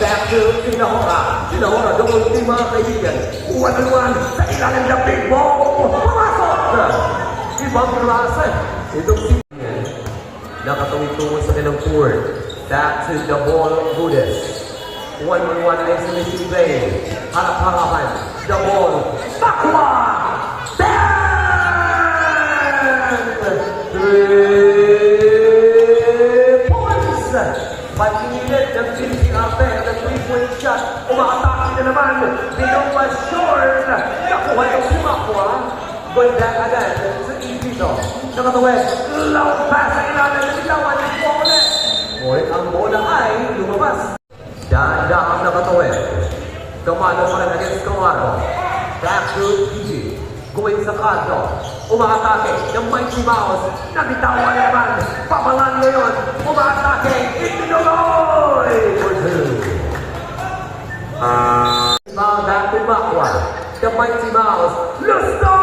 back to Sinahora. Sinahora, double team mga kaibigan. 1-1 sa ilalim ng big ball. Pumasok! Ibang klase. Itong season, nakatawid-tungo sa kanilang court. Back to the ball, Buddhist. 1-1 ay si Bay. Harap-harapan. The ball. Bakwa! 3 points! Pag-init ng finishing after ng 3-point shot. Umakatake na naman. Binong pa short. Nakuha yung si Bakwa. Going back agad sa Ibito. Nakatawid. Low pass sa ilalim ng bitawan. Ngunit ang bola ay lumabas. Dahan-dahan nakatawid. Kamano pa rin against Camargo. Back to PG. Going sa kanto. Umakatake ng Mighty Mouse. Nabitawan naman. Pamalan ngayon. Umakatake. Itinuloy! For 2. Back to Bakwa. The Mighty Mouse. Lusto!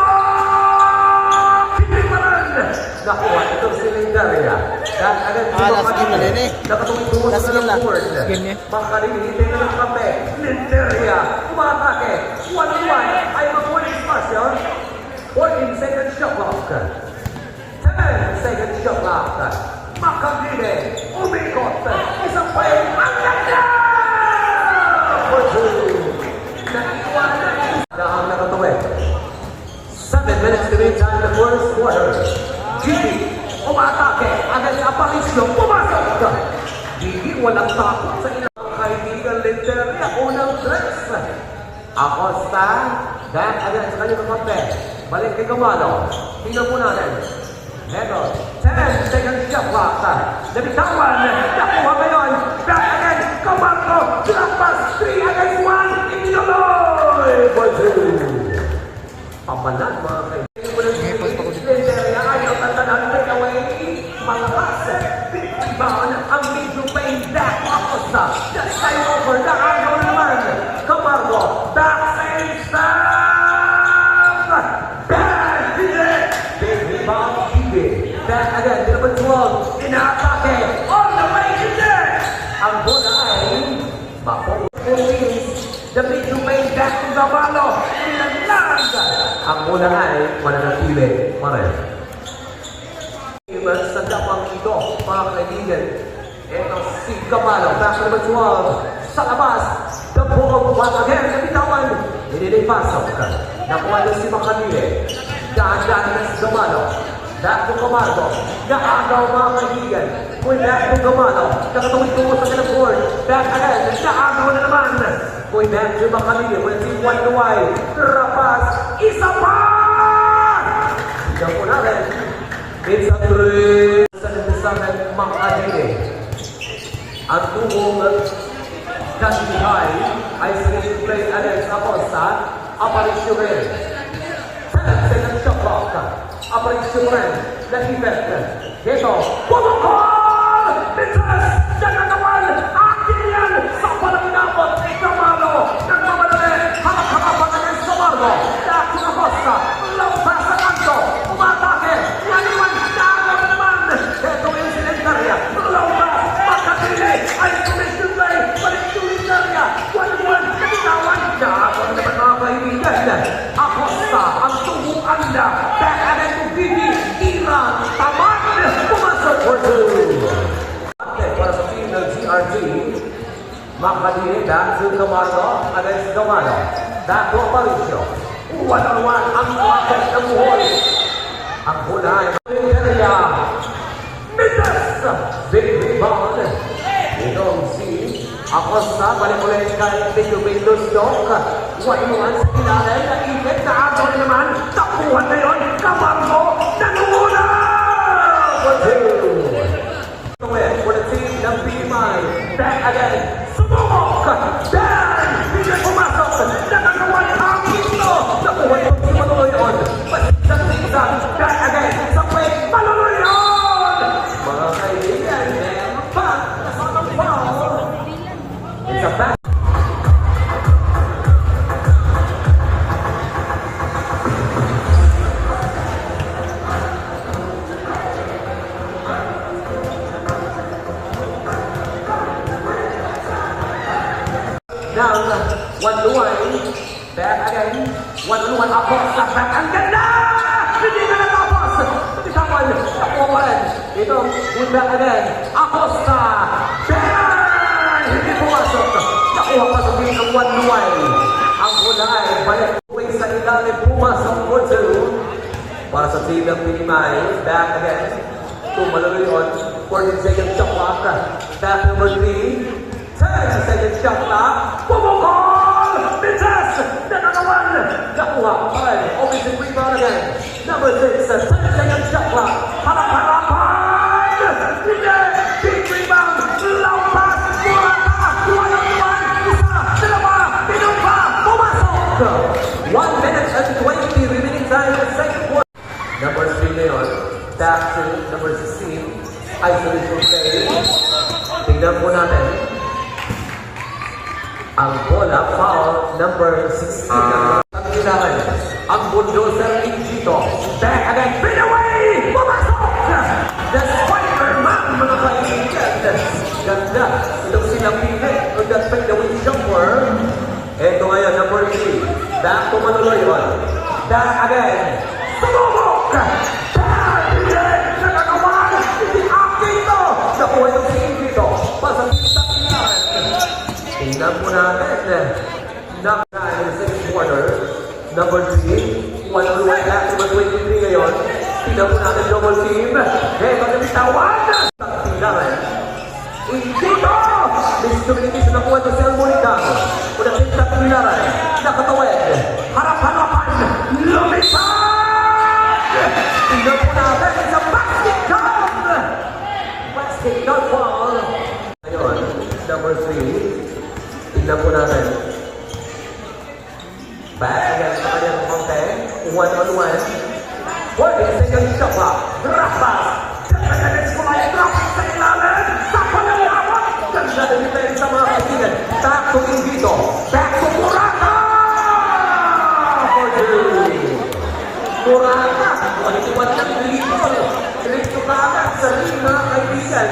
Hindi pa rin. Nakuha itong si Lindaria. Last game na din eh. Nakatungtungo sa ng board. Makalilitay na ng kape. Lindaria. Umakatake. 1-1. Ay mag-winning smash yun. 14-second shot clock. 10-second shot clock. Makagine. Umikot. Isang pa yung maganda! For 2. Naiwan na. Dahang nakatuwid. 7 minutes to be time the first quarter. Gigi. Umatake. Agad sa Aparicio. Pumasok. Gigi walang takot sa ilang kaibigan Lindaria. Unang dress. Acosta. Back agad sa kanyang kape. Balik kay Camalo. Tingnan po natin. Heto. 10-second shot clock. Nabitawan. Nakuha ngayon. Back again. Camalo. Lampas. 3 against 1. Itinuloy. For 2. Pampalan mga kaibigan. Lindaria ayaw tatanan. Take away. Malakas. Binibaon ang medyo pain. Back. Acosta. Just time over. Nakagaw naman. Camargo. Back sa inside. Back again, number 12, inaatake, all the way to there! Ang bola ay Bakwa. The big main back to Gabalo, nilalag! Ang bola ay mananatili pa rin. Sa dapang ito, mga kaibigan, ito si Gabalo, back to number 12, sa labas, the ball, once again, nabitawan, nililipasok. Nakuha na si Makadile, daan-daan na si Gabalo. Back to Camargo. Naagaw mga kaibigan. Going back to Camargo. Nakatawid-tungo sa kanilang board. Back again. Naagaw na naman. Going back to Macalillo. We'll see one to wide. Rapas. Isa pa! Tignan po natin. It's a 3. Sa nabisanan Macalillo. Ang tubong Kasihay ay screen play Alex Acosta. Aparicio rin. 10-second shot clock. Aparicio rin. Nag-event. Dito. Pumukol! Bitas! Nagagawan! Akin yan! Sa palang inabot! Camalo! Nagmamalali! Hamak-hamapan na ng Camargo! Dato na Costa! Lampas sa kanto! Umatake! Naniwan! Nagawa na naman! Ito yung si Lindaria! Lampas! Makatili! Ay commission play! Balik to Lindaria! 1-1! Nabitawan! Nagawa na naman mga kaibigan! Acosta! Ang tubuan na! Back again to Vivi! Iran! Taman! Pumasok for 2! Para sa team ng CRT, Makadili back to Camargo against Camargo. Back to Aparicio. 1-on-1 ang packet ng buhol. Ang hulay. Lindaria. Midas! Big rebound. Itong si Acosta. Balik ulit kay Pedro Stock. 1-1 sa ilalim. Naipit na agaw naman. Tapuhan na yun. Camargo. Nanunguna! For 2. For the team ng PMI. Back again. Sumubok! Dan! Bigyan pumasok! Nakagawan ang ito! Nakuha yung si Manuloyon! Pasisang sisa! Dan again! Sa play! Manuloyon! Mga kaibigan, meron pa! Kasama foul! It's a back! ng Wanluan. Back again. Wanluan ako sa back. Ang ganda! Hindi na natapos. Bitawan. Nakuha pa rin. Ito, good back again. Acosta. Bang! Hindi pumasok. Nakuha pa sa bilang ng Wanluan. Ang kulay. Balik. Sa ilalim pumasok po para sa team ng Pinimay. Back again. Tumalaloy on. 14 seconds shot clock. Back number 3. 10 seconds shot clock. Bumukol! Bitas! Nakakawan! Nakuha pa rin. Offensive rebound again. Number 6. 10 seconds shot clock. Harap-harapan! Hindi! Big rebound! Long pass! Murata! 1-on-1! Isa! Dalawa! Pinumpa! Pumasok! 1 minute and 20 remaining time in the second quarter. Number 3 na yun. Back to number 16. Isolation play. Tingnan po natin. Ang bola, foul, number 16. Ang kailangan. Ang bulldozer dito. Back again. Pin away! Pumasok! The Spider-Man, mga kaibigan. Ganda. Itong silang pinit. Ang that fade away jumper. Ito ngayon, number 3. Back to Manoloyon. Back again. Sumubok! Hindi! Nakakawan! Hindi akin ito! Nakuha yung team dito. Pasang-isang yan. Tingnan po natin. Nakakain in the second quarter. Number 3. One-on-one back to 23 ngayon. Tingnan po natin double team. Ito na bitawan! Tingnan. Dito! Discrimination na nakuha ito si Almonica. Una tinta Pilaran. Nakatawid. Harap-harapan. Lumipad! Tingnan po natin sa basket count! Basket count ball. Ngayon, number 3. Tingnan po natin. Back again sa kanyang konti. 1-on-1. 40 seconds shot clock. Rapas! Drop sa ilalim! Sa panalaman! Ganda na dito sa mga kaibigan. Back to Invito. Back to Murata! For 2. Murata! Walituan ng Litol. Rito ka agad sa ring mga kaibigan.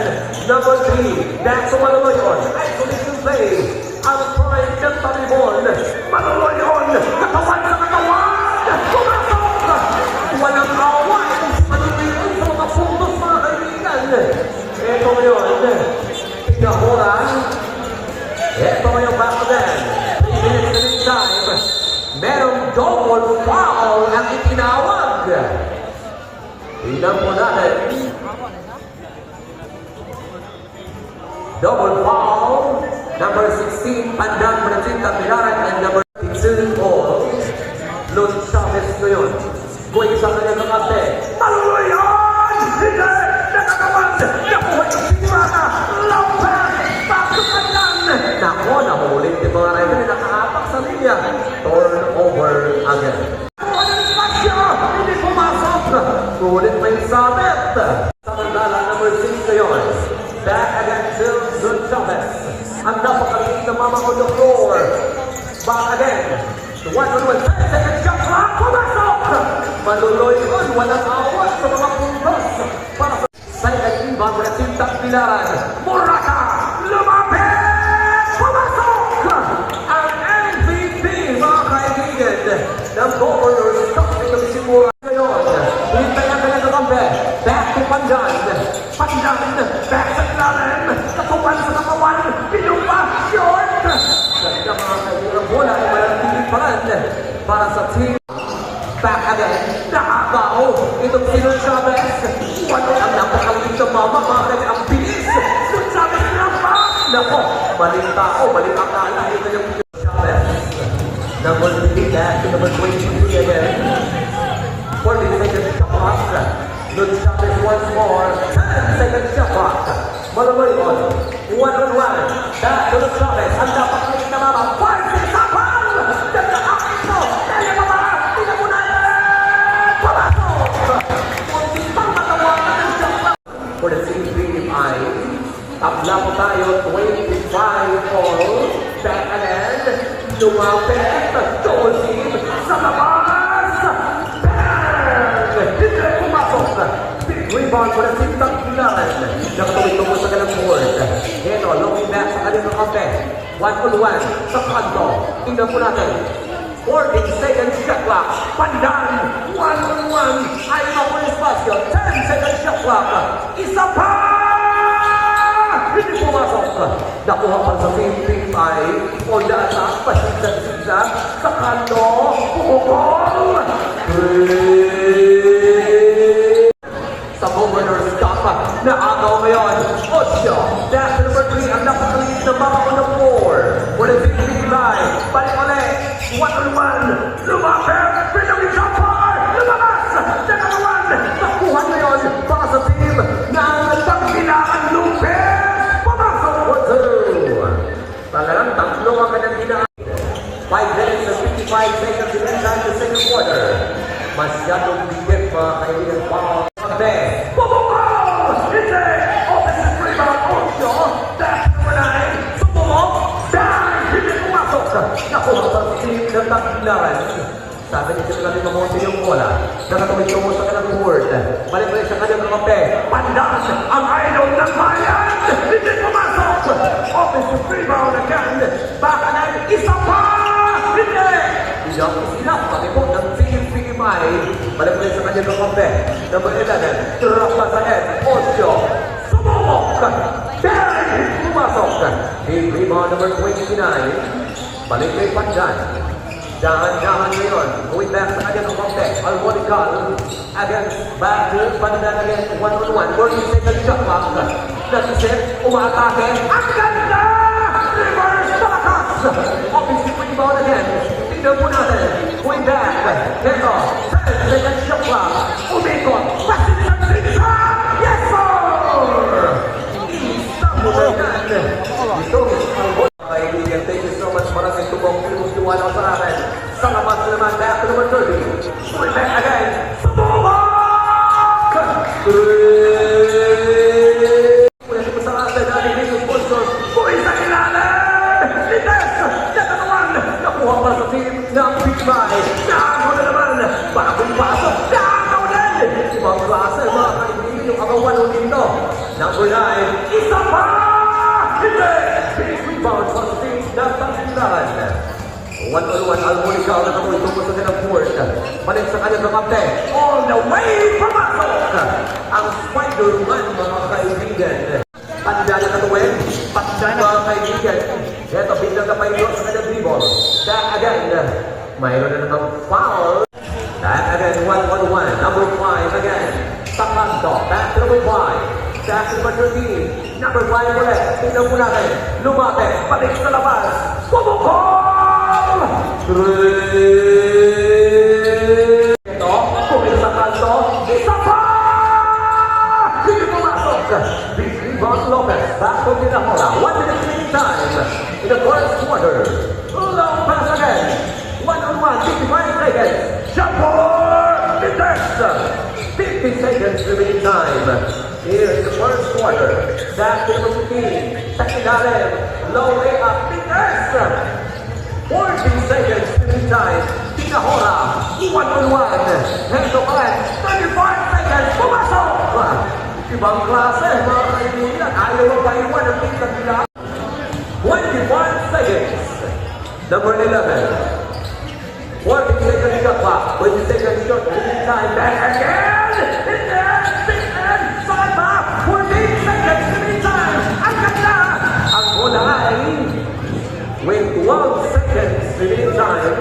Number 3. Back to Manoloyon. Isolation play. Ang prime ng Talibon. Manoloyon. Katawan sa katawan! Pumasok! Walang away. Manoloyon sa mga puntos mga kaibigan. Ito ngayon. Pinahura. Ito ngayon back again. 3 minutes na rin time. Merong double foul ang itinawag. Tingnan po natin. Double foul. Number 16, Pandan Francinta Pilaran, and number 2, Lon Chavez ngayon. Going sa kanyang kakante. Maluluyan! Hindi! Nakakawan! Nakuha yung sinurata! Lampan! Pasok ka lang! Nako, nahulit yung mga rival. Nakaapak sa linya. Turnover agad. Nakuha ng spasyo! Hindi pumasok! Sulit pa yung sabit! Samantala, number 6 ngayon. Back again to Lon Chavez. Ang napakaliit na mama on the floor. Back again. The 1-on-1 10-second shot clock. Pumasok! Maluloy-on. Walang awat sa mga puntos. Para sa second rebound na Tintang Pilaran. Murata! Lumapit! Pumasok! Ang MVP, mga kaibigan, ng Governors Cup ng Simura ngayon. Hintay ang kanyang kakampi. Back to Pandan. Pandan. Back sa ilalim. Katupan sa katawan. Pinumpa. Short. Ganda mga kaibigan. Bola ay walang tigil pa rin. Para sa team. Back again. Nakakaw. Itong si Lon Chavez. Walo ang napakaliit na mama. Mga kaibigan. Ang bilis. Lon Chavez lang pa. Nako. Maling tao. Maling akala. Ito yung Lon Chavez. Number 3. Back to number 23 again. 40 seconds shot clock. Lon Chavez once more. 10 seconds shot clock. Malaloy-on. 1-on-1. Back to Lon Chavez. Ang napakaliit na mama. 5-6 sapal! Ganda akin mo! Kaya mama! Tingnan mo na yan! Pumasok! Kunti pang matawanan ng shot clock. For the same dream eye, tabla po tayo 25 all. Back again. Lumapit. Double team. Sa labas! Bang! Hindi pumasok. Big rebound for the Tintang Pilaran. Nakatuloy-tuloy sa kalang board. Ito, looking back sa kanyang kakampi. 1-on-1 sa kanto. Tingnan po natin. 14 seconds shot clock. Pandan. 1-on-1. Ay mga espacio. 10 seconds shot clock. Isa pa! Hindi pumasok. Nakuha pa sa team ay Ola sa pasinsan-sinsan sa kanto. Pukol! Sa governor stop na agaw ngayon. Osyo. That's number 3 ang napakaliit na mga unang 4. Wala big line. Balik ulit. 1-on-1. Lumapit. Pinang jumper. Lumakas. Nakalawan. Nakuha ngayon para sa team na ang tanggilaan lupit. Pumasok po 2. Talagang tatlo ang kanyang ginaan. 5 minutes and 55 seconds in inside the second quarter. Masyadong bigit mga kaibigan pa. Bumukol! Hindi! Offensive rebound, Osyo. That's number 9. Sumulok. Dahil hindi pumasok. Nakuha sa team ng tanggilaan. Sabi ni Sir Galing mamonte yung bola. Nakatawid tungo sa kanyang board. Balik-balik sa kanyang kakampi. Pandan ang idol ng bayan. Hindi pumasok. Offensive rebound again. Baka na isa pa. Hindi. Ilang pati po ng team ay balik-balik sa kanyang kakampi. Number 11. Drop pa sa head. Osyo. Sumubok. Dahil hindi pumasok. Team rebound number 29. Balik kay Pandan. Dahan-dahan ngayon, going back sa kanyang kakampi, Almonical, against back to Pandan again, 1-on-1, 40 seconds shot clock, natisip, umaatake, ang ganda! Reverse malakas! Offensive rebound again, tingnan po natin, going back, ito, 10 seconds shot clock, umikot, pasinsan-sinsa, yes sir! Isang mo na yan, ito, kaibigan, thank you so much. Maraming tubong tiwala sa akin. Sa labas naman, back to number 30. Pull back again. Sumubok! Mula sa pasarasa natin dito sponsor. Puwi sa ilalim! Lites! Natatawan! Nakuha pa sa team ng Big Mike. Nakago na naman! Bagong pasok! Nakago din! Ibang klase, mga kaibigan, yung agawan ng dito. Number 9, isa pa! Hindi! Big rebound sa team ng Tanggilan. 1-on-1 Almonical na kamulit tungkol sa kanyang board. Balik sa kanyang kakampi. All the way! Pumasok! Ang Spider-Man, mga kaibigan. Pandan na katuwin. Pandan mga kaibigan. Ito, biglang na pailot sa kanyang dribble. That again. Mayroon na namang foul. That again, 1-on-1. Number 5 again. Takanto. Back to number 5. Back to number 13. Number 5 ulit. Tingnan po natin. Lumapit. Balik sa labas. Pumukol! Ito. Pumil sa kanto. Isa pa! Hindi pumasok. Big rebound Lopez. Back to Ginahora. 1 minute remaining time in the first quarter. Long pass again. 1-on-1. 55 seconds. Jumper! Vites! 50 seconds remaining time. Here in the first quarter. Back to number 15. Sa ilalim. Low layup. Vites! 40 seconds remaining time. Ginahora. 1-on-1. Hendo pa rin. 35 seconds. Pumasok! Ibang klase, mga kaibigan. Ayaw mo ba iwan ang tingkat nila? 25 seconds. Number 11. 40 seconds shot clock. 20 seconds shot remaining time. Back again! In there! Big end! Saan ba? 14 seconds remaining time. Ang ganda! Ang bola ay with 12 seconds remaining time.